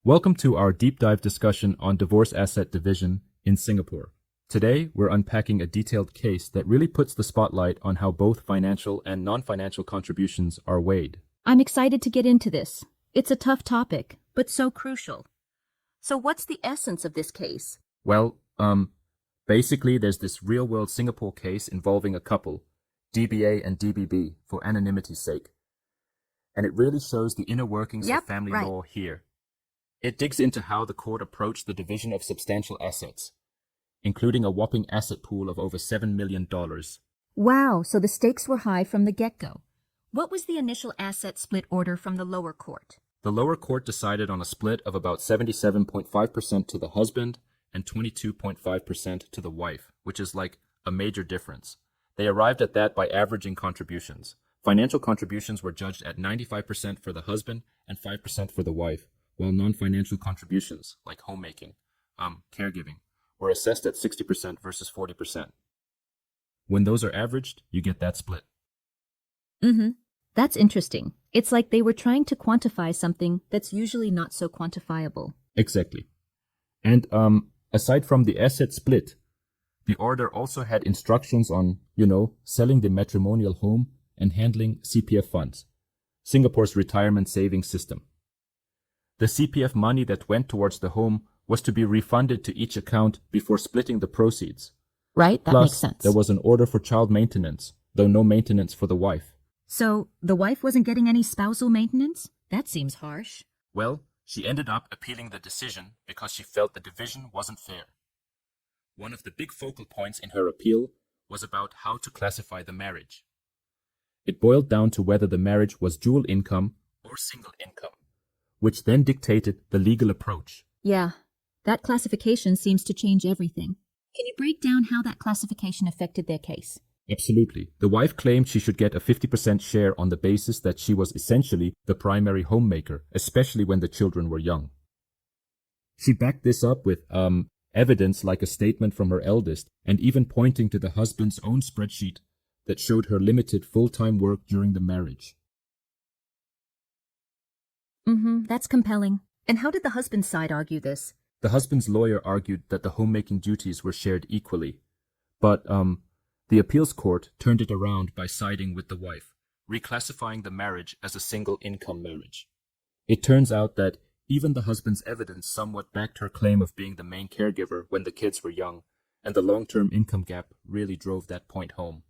Welcome to our deep dive discussion on divorce asset division in Singapore. Today, we're unpacking a detailed case that really puts the spotlight on how both financial and non-financial contributions are weighed. I'm excited to get into this. It's a tough topic, but so crucial. So what's the essence of this case? Well, basically there's this real-world Singapore case involving a couple, DBA and DBB, for anonymity's sake. And it really shows the inner workings of family law here. It digs into how the court approached the division of substantial assets, including a whopping asset pool of over $7 million. Wow, so the stakes were high from the get-go. What was the initial asset split order from the lower court? The lower court decided on a split of about 77.5% to the husband and 22.5% to the wife, which is like a major difference. They arrived at that by averaging contributions. Financial contributions were judged at 95% for the husband and 5% for the wife, while non-financial contributions, like homemaking, caregiving, were assessed at 60% versus 40%. When those are averaged, you get that split. That's interesting. It's like they were trying to quantify something that's usually not so quantifiable. Exactly. And aside from the asset split, the order also had instructions on, selling the matrimonial home and handling CPF funds, Singapore's retirement savings system. The CPF money that went towards the home was to be refunded to each account before splitting the proceeds. Right, that makes sense. There was an order for child maintenance, though no maintenance for the wife. So, the wife wasn't getting any spousal maintenance? That seems harsh. Well, she ended up appealing the decision because she felt the division wasn't fair. One of the big focal points in her appeal was about how to classify the marriage. It boiled down to whether the marriage was dual income or single income, which then dictated the legal approach. Yeah, that classification seems to change everything. Can you break down how that classification affected their case? Absolutely. The wife claimed she should get a 50% share on the basis that she was essentially the primary homemaker, especially when the children were young. She backed this up with evidence like a statement from her eldest, and even pointing to the husband's own spreadsheet that showed her limited full-time work during the marriage. That's compelling. And how did the husband's side argue this? The husband's lawyer argued that the homemaking duties were shared equally, but the appeals court turned it around by siding with the wife, reclassifying the marriage as a single income marriage. It turns out that even the husband's evidence somewhat backed her claim of being the main caregiver when the kids were young, and the long-term income gap really drove that point home.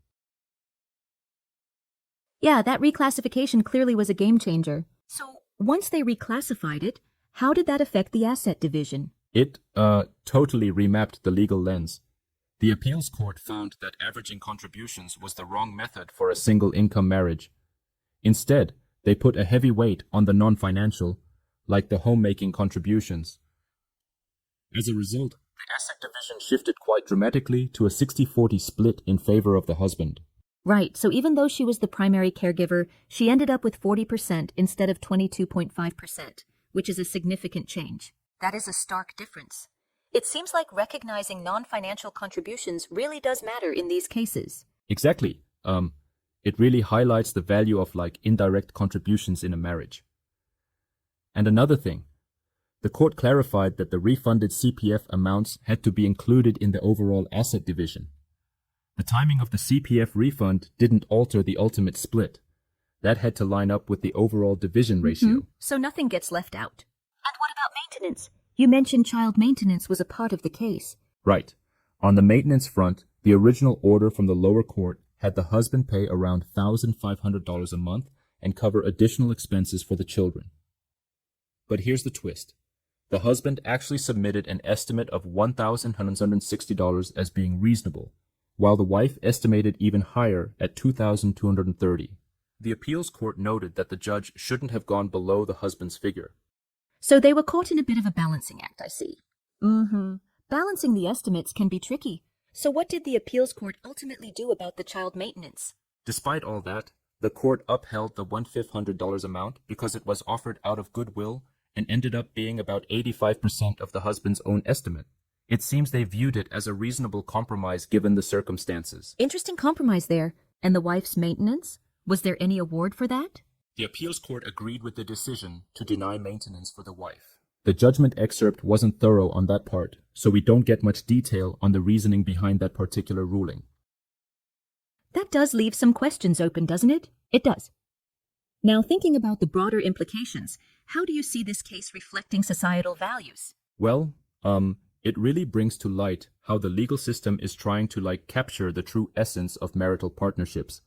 Yeah, that reclassification clearly was a game changer. So, once they reclassified it, how did that affect the asset division? It totally remapped the legal lens. The appeals court found that averaging contributions was the wrong method for a single income marriage. Instead, they put a heavy weight on the non-financial, like the homemaking contributions. As a result, the asset division shifted quite dramatically to a 60-40 split in favor of the husband. Right, so even though she was the primary caregiver, she ended up with 40% instead of 22.5%, which is a significant change. That is a stark difference. It seems like recognizing non-financial contributions really does matter in these cases. Exactly. It really highlights the value of indirect contributions in a marriage. And another thing, the court clarified that the refunded CPF amounts had to be included in the overall asset division. The timing of the CPF refund didn't alter the ultimate split. That had to line up with the overall division ratio. So nothing gets left out. And what about maintenance? You mentioned child maintenance was a part of the case. Right. On the maintenance front, the original order from the lower court had the husband pay around $1,500 a month and cover additional expenses for the children. But here's the twist. The husband actually submitted an estimate of $1,160 as being reasonable, while the wife estimated even higher at $2,230. The appeals court noted that the judge shouldn't have gone below the husband's figure. So they were caught in a bit of a balancing act, I see. Balancing the estimates can be tricky. So what did the appeals court ultimately do about the child maintenance? Despite all that, the court upheld the $1,500 amount because it was offered out of goodwill and ended up being about 85% of the husband's own estimate. It seems they viewed it as a reasonable compromise given the circumstances. Interesting compromise there. And the wife's maintenance? Was there any award for that? The appeals court agreed with the decision to deny maintenance for the wife. The judgment excerpt wasn't thorough on that part, so we don't get much detail on the reasoning behind that particular ruling. That does leave some questions open, doesn't it? It does. Now, thinking about the broader implications, how do you see this case reflecting societal values? Well, it really brings to light how the legal system is trying to capture the true essence of marital partnerships.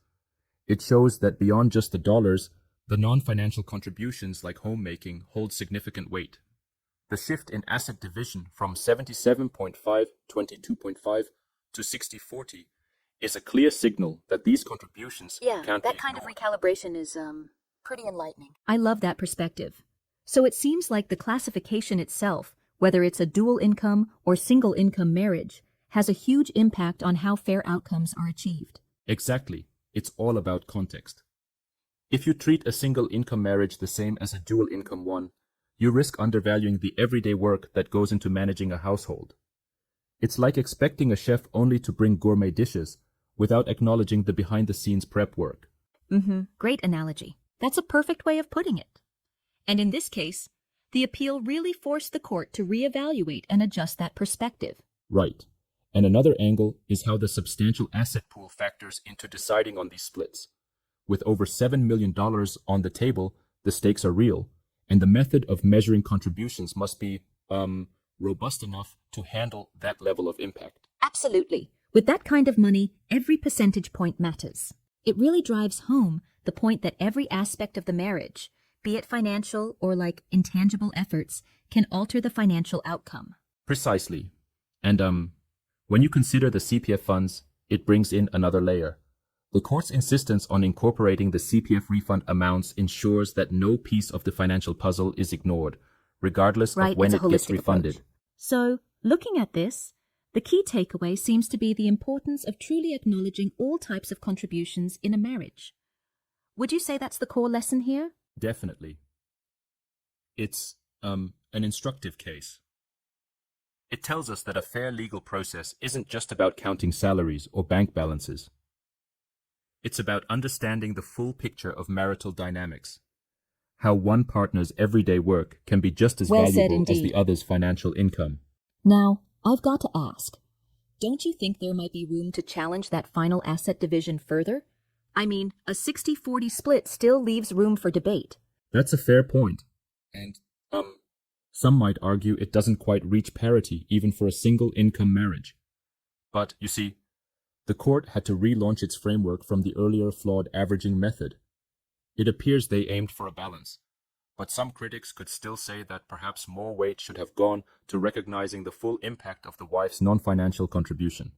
It shows that beyond just the dollars, the non-financial contributions like homemaking hold significant weight. The shift in asset division from 77.5-22.5 to 60-40 is a clear signal that these contributions can't be that kind of ignored. recalibration is pretty enlightening. I love that perspective. So it seems like the classification itself, whether it's a dual income or single income marriage, has a huge impact on how fair outcomes are achieved. Exactly. It's all about context. If you treat a single income marriage the same as a dual income one, you risk undervaluing the everyday work that goes into managing a household. It's like expecting a chef only to bring gourmet dishes without acknowledging the behind-the-scenes prep work. Great analogy. That's a perfect way of putting it. And in this case, the appeal really forced the court to reevaluate and adjust that perspective. Right. And another angle is how the substantial asset pool factors into deciding on these splits. With over $7 million on the table, the stakes are real, and the method of measuring contributions must be robust enough to handle that level of impact. Absolutely. With that kind of money, every percentage point matters. It really drives home the point that every aspect of the marriage, be it financial or intangible efforts, can alter the financial outcome. Precisely. And when you consider the CPF funds, it brings in another layer. The court's insistence on incorporating the CPF refund amounts ensures that no piece of the financial puzzle is ignored, regardless of when it gets refunded. Approach. So, looking at this, the key takeaway seems to be the importance of truly acknowledging all types of contributions in a marriage. Would you say that's the core lesson here? Definitely. It's an instructive case. It tells us that a fair legal process isn't just about counting salaries or bank balances. It's about understanding the full picture of marital dynamics, how one partner's everyday work can be just as valuable as the other's financial income. Now, I've got to ask, don't you think there might be room to challenge that final asset division further? I mean, a 60-40 split still leaves room for debate. That's a fair point. And, some might argue it doesn't quite reach parity even for a single income marriage. But, you see, the court had to relaunch its framework from the earlier flawed averaging method. It appears they aimed for a balance, but some critics could still say that perhaps more weight should have gone to recognizing the full impact of the wife's non-financial contribution.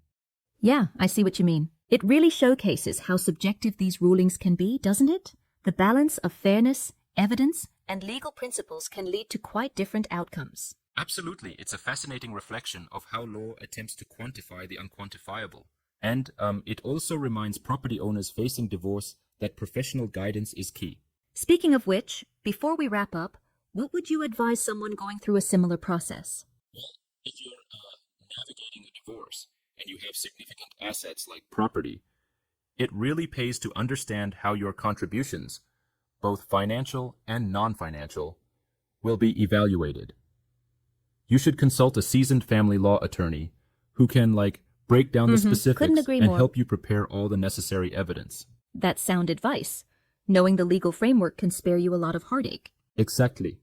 Yeah, I see what you mean. It really showcases how subjective these rulings can be, doesn't it? The balance of fairness, evidence, and legal principles can lead to quite different outcomes. Absolutely. It's a fascinating reflection of how law attempts to quantify the unquantifiable. And it also reminds property owners facing divorce that professional guidance is key. Speaking of which, before we wrap up, what would you advise someone going through a similar process? Well, if you're navigating a divorce and you have significant assets like property, it really pays to understand how your contributions, both financial and non-financial, will be evaluated. You should consult a seasoned family law attorney who can break down the specifics and help you prepare all the necessary evidence. That's sound advice. Knowing the legal framework can spare you a lot of heartache. Exactly.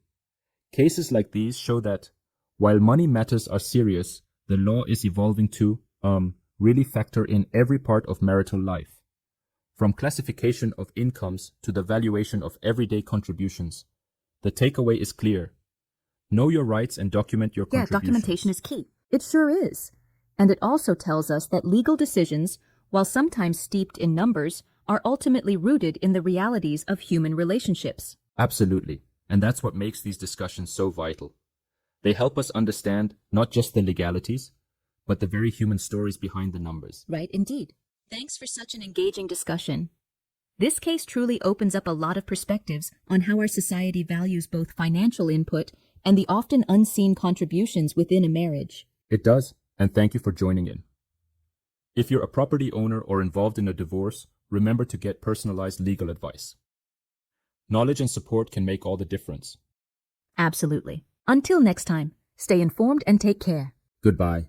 Cases like these show that while money matters are serious, the law is evolving to really factor in every part of marital life. From classification of incomes to the valuation of everyday contributions, the takeaway is clear. Know your rights and document your contributions. Yeah, documentation is key. It sure is. And it also tells us that legal decisions, while sometimes steeped in numbers, are ultimately rooted in the realities of human relationships. Absolutely. And that's what makes these discussions so vital. They help us understand not just the legalities, but the very human stories behind the numbers. Right, indeed. Thanks for such an engaging discussion. This case truly opens up a lot of perspectives on how our society values both financial input and the often unseen contributions within a marriage. It does, and thank you for joining in. If you're a property owner or involved in a divorce, remember to get personalized legal advice. Knowledge and support can make all the difference. Absolutely. Until next time, stay informed and take care. Goodbye.